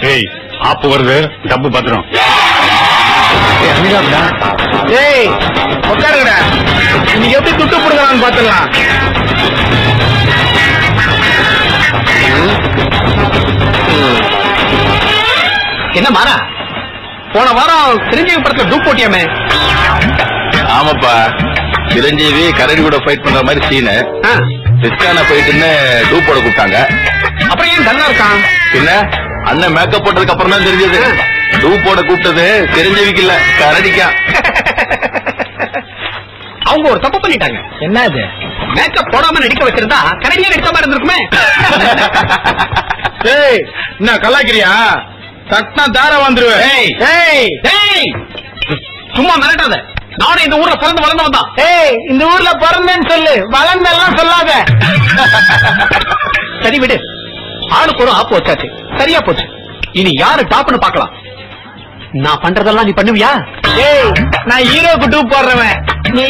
ஏய் ஆப்பு வருது, டப்பு பத்திரம். ஏய் உட்காருங்கடா, நீங்க எப்படி துட்டு கொடுக்கலாம்னு பாத்துக்கலாம். என்ன மாறா, போன வாரம் சிரஞ்சீவி படத்துல டூப் போட்டியாமே? ஆமாப்பா, சிரஞ்சீவி கரடி கூட ஃபைட் பண்ற மாதிரி சீனு ரிஸ்கான ஃபைட்னு டூப் போட கூப்பிட்டாங்க. அப்புறம் ஏன் டல்லா இருக்கான்? பின்ன அண்ணன் மேக்கப் போட்டதுக்கு அப்புறம் தான் தெரிஞ்சது டூப் போட கூப்பிட்டது சிரஞ்சீவிக்கு இல்ல, கரடிக்கா. அவங்க ஒரு தப்பு பண்ணிட்டாங்க. என்ன அது? மேக்கப் போடாம நடிக்க வச்சிருந்தா கரடியா நடிச்ச மாதிரி இருந்திருக்குமே. ஏய் என்ன கலாய்க்கிறியா? சட்டா தார வந்துருவேன். சும்மா மிரட்டாத. நானும் இந்த ஊர்ல பிறந்து வளர்ந்தவன் தான். ஏய் இந்த ஊர்ல பிறந்தேன்னு சொல்லு, வளர்ந்தெல்லாம் சொல்லாத. சரி விடு, ஆளுக்கு ஒரு ஆப்பு வச்சாச்சு, சரியா போச்சு. இனி யாரு டாப்னு பாக்கலாம். நான் பண்றதெல்லாம் நீ பண்ணுவியா? ஏய் நான் ஹீரோக்கு டூப் போடுறவன், நீ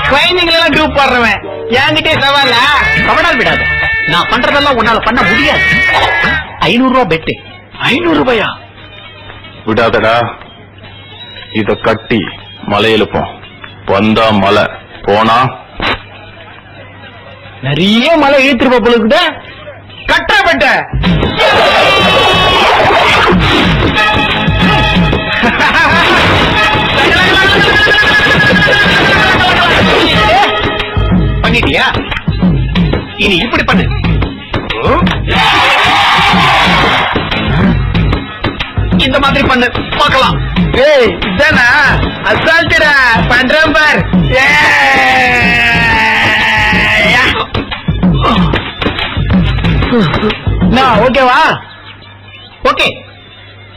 ட்ரைனிங்ல எல்லாம் டூப் போடுறவன். என்கிட்டே சவால கவடால் விடாத. நான் பண்றதெல்லாம் உன்னால பண்ண முடியாது. 500 ரூபாய் பெட்டு. 500 ரூபாயா? விடாதடா, இத கட்டி மலை எழுப்போம். வந்தா மலை, போனா நிறைய மலை இழுத்துருப்ப பொழுது கட்ட பெட்ட. பண்ணிட்டியா? இனி இப்படி பண்ணு. இந்த மாதிரி பண்ணு பார்க்கலாம். ஏய் இதானா அசால்ட்டா பண்றேன் பார். ஓகேவா? ஓகே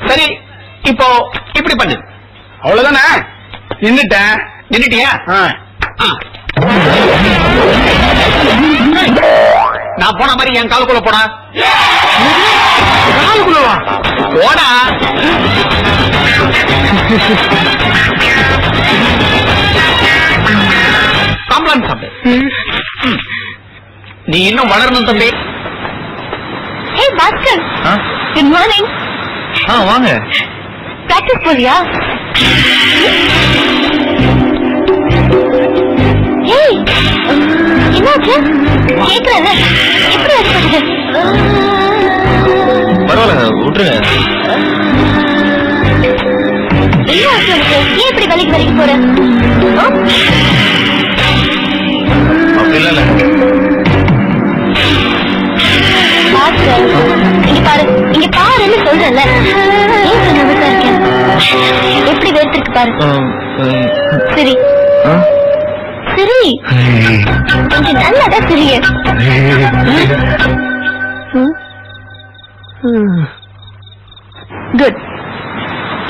சரி, இப்போ இப்படி பண்ணு. அவ்வளவுதானே? நின்னுட்டேன். நின்னுட்டியா? நான் போன மாதிரி என் காலுக்குள்ள போடா. காலுக்குள்ளவா? போடா. காம்ப்ளான் சாப்பிடு. நீ இன்னும் வளரணும் தம்பி. ஹே பாஸ்கர், குட் மார்னிங். வாங்க. பிராக்டிஸ் போறியா? ஏய் என்னாச்சு? கேக்குறேன், எப்படி அடிப்பட்டது? பரவாயில்ல, விட்டுருங்க. என்ன ஆச்சு உனக்கு? ஏன் இப்படி வேலைக்கு வரைக்கும் போற? அப்படி இல்ல. பாஸ்கர் இங்க பாரு, இங்க பாருன்னு சொல்றேன்ல. ஏன் சொன்னதுக்கா இருக்கேன்? எப்படி வேர்த்திருக்கு பாரு. சரி சரி, கொஞ்சம் நல்லாதான் சிரிய. குட்.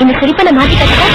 இந்த சிரிப்பை நான் மாத்தி கட்டுறேன்.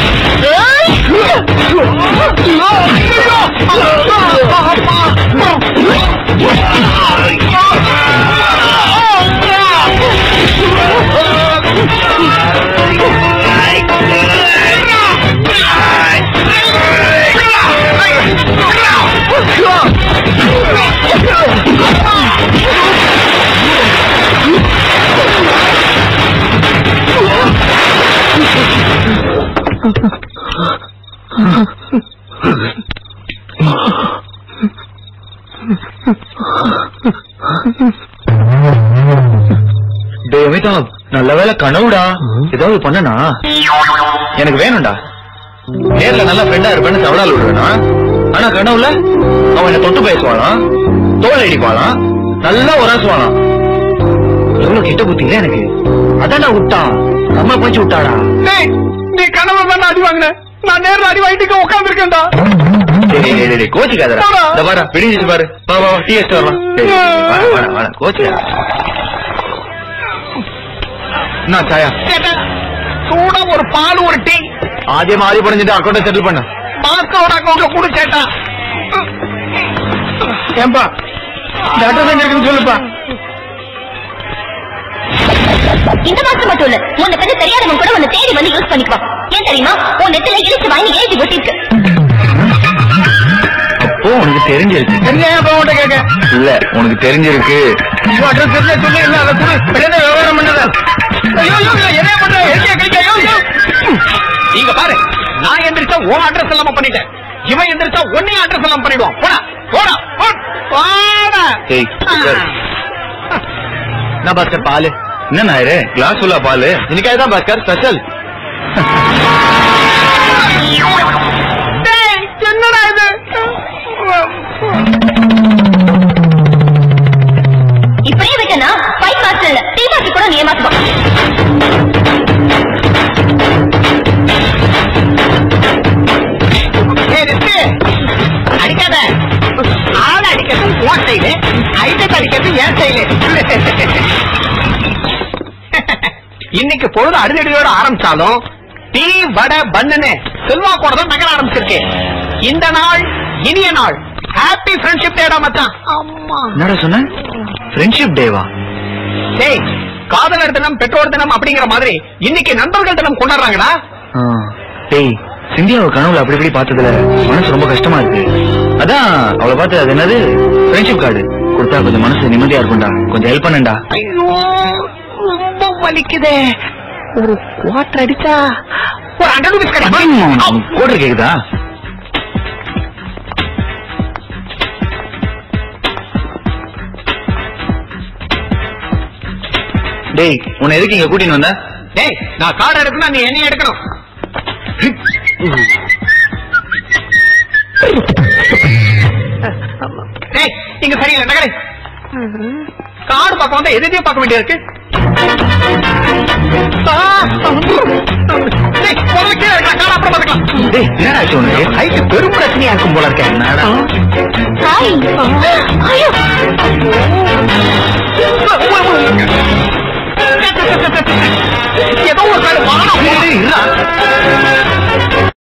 நல்ல வேலை கனவுடா. ஏதாவது பண்ணனா எனக்கு வேணும்டா. நேர்ல நல்ல ஃப்ரெண்டா இருப்பேன்னு தவறால் விடுவேனா? ஆனா கனவுல அவன் என்ன தொட்டு பேசுவானா, தோல் அடிப்பானா, நல்லா உராசுவானா. எவ்வளவு கெட்ட புத்திங்களா எனக்கு. அதான் நான் விட்டான், அம்மா போச்சு விட்டாடா. நீ கனவு பண்ண அடி வாங்கின, நான் நேர்ல அடி வாங்கிட்டு உட்கார்ந்து இருக்கேன்டா. கோச்சிக்காதடா. பாரு பிடிச்சு பாரு. டீ வச்சு வரலாம். கோச்சிக்கா சாயா சூடா ஒரு பால் ஒரு டீ. ஆதியமா ஆதி படைஞ்சிட்டு அக்கௌண்ட செட்டில் பண்ண. பாஸ்கோட அக்கௌண்ட்ல கூட சேட்டா. ஏன்பா இந்த அட்ரஸ் எங்க இருக்குன்னு சொல்லுப்பா. இந்த மாசம் மட்டும் இல்ல, உன்னை பத்தி தெரியாதவங்க கூட உன்னை தேடி வந்து யூஸ் பண்ணிக்குவா. ஏன் தெரியுமா? உன் நெத்தில இழுத்து வாங்கி எழுதி ஒட்டிருக்கு. அப்போ உனக்கு தெரிஞ்சிருக்கு. கேட்க இல்ல, உனக்கு தெரிஞ்சிருக்கு. அட்ரஸ் சொல்லி இல்ல, அதை விவகாரம் பண்ணத. ஐயோ என்ன நீங்க பாரு, நான் எந்திரிச்சா உன் அட்ரஸ் எல்லாம் பண்ணிட்டேன், இவன் எந்திரிச்சா உன்னையும் அட்ரஸ் எல்லாம் பண்ணிடுவான். போடா போடா போடா. என்ன பாஸ்கர் பால் என்ன நாயரு கிளாஸ் ஃபுல்லா பால் இன்னைக்கு தான் பாஸ்கர் ஸ்பெஷல். என்னடா இது? இப்படியே விட்டனா 5 மாசம் இல்ல 3 மாசம் கூட நீ ஏமாத்துவா. அடிக்காத, ஆள் அடிக்கிறது உன் சைடு, ஐட்டத்தை அடிக்கிறது என் சைடு. இன்னைக்கு பொழுது அடிதடியோட ஆரம்பிச்சாலும் டீ வடை பன்னு செல்வா கூட தான் நகர ஆரம்பிச்சிருக்கு. இந்த நாள் இனிய நாள். ஹாப்பி ஃப்ரெண்ட்ஷிப் டேடா மச்சான். அம்மா என்னடா சொன்ன? ஃப்ரெண்ட்ஷிப் டேவா? டேய், காதலர் தினம் பெற்றோர் தினம் அப்படிங்கிற மாதிரி இன்னைக்கு நண்பர்கள் தினம் கொண்டாடுறாங்கடா. டேய், சிந்தியாவை கனவுல அப்படி இப்படி பார்த்ததுல மனசு ரொம்ப கஷ்டமா இருக்கு. அதான் அவளை பார்த்து அது என்னது ஃப்ரெண்ட்ஷிப் கார்டு கொடுத்தா கொஞ்சம் மனசு நிம்மதியா இருக்கும்டா. கொஞ்சம் ஹெல்ப் பண்ணண்டா. ஐயோ ரொம்ப வலிக்குதே. ஒரு குவார்டர் அடிச்சா ஒரு 100 rupees கிடைக்கும். கோட்ரு கேக்குதா? டேய், உன்னை எதுக்கு இங்க கூட்டின்னு வந்த? டேய், நான் கார்டு எடுக்கணும், நீ என்னையும் எடுக்கணும். டேய், இங்க சரியில்லை நகரை. கார்டு பார்க்க வந்தா எதையும் பார்க்க வேண்டிய இருக்கு. என்னடா உனக்கு ஹைட்டு பெரும் பிரச்சனையா இருக்கும் போல இருக்க. ஹாய். ஐயோ ஏதோ ஒரு கார்டு வாங்க.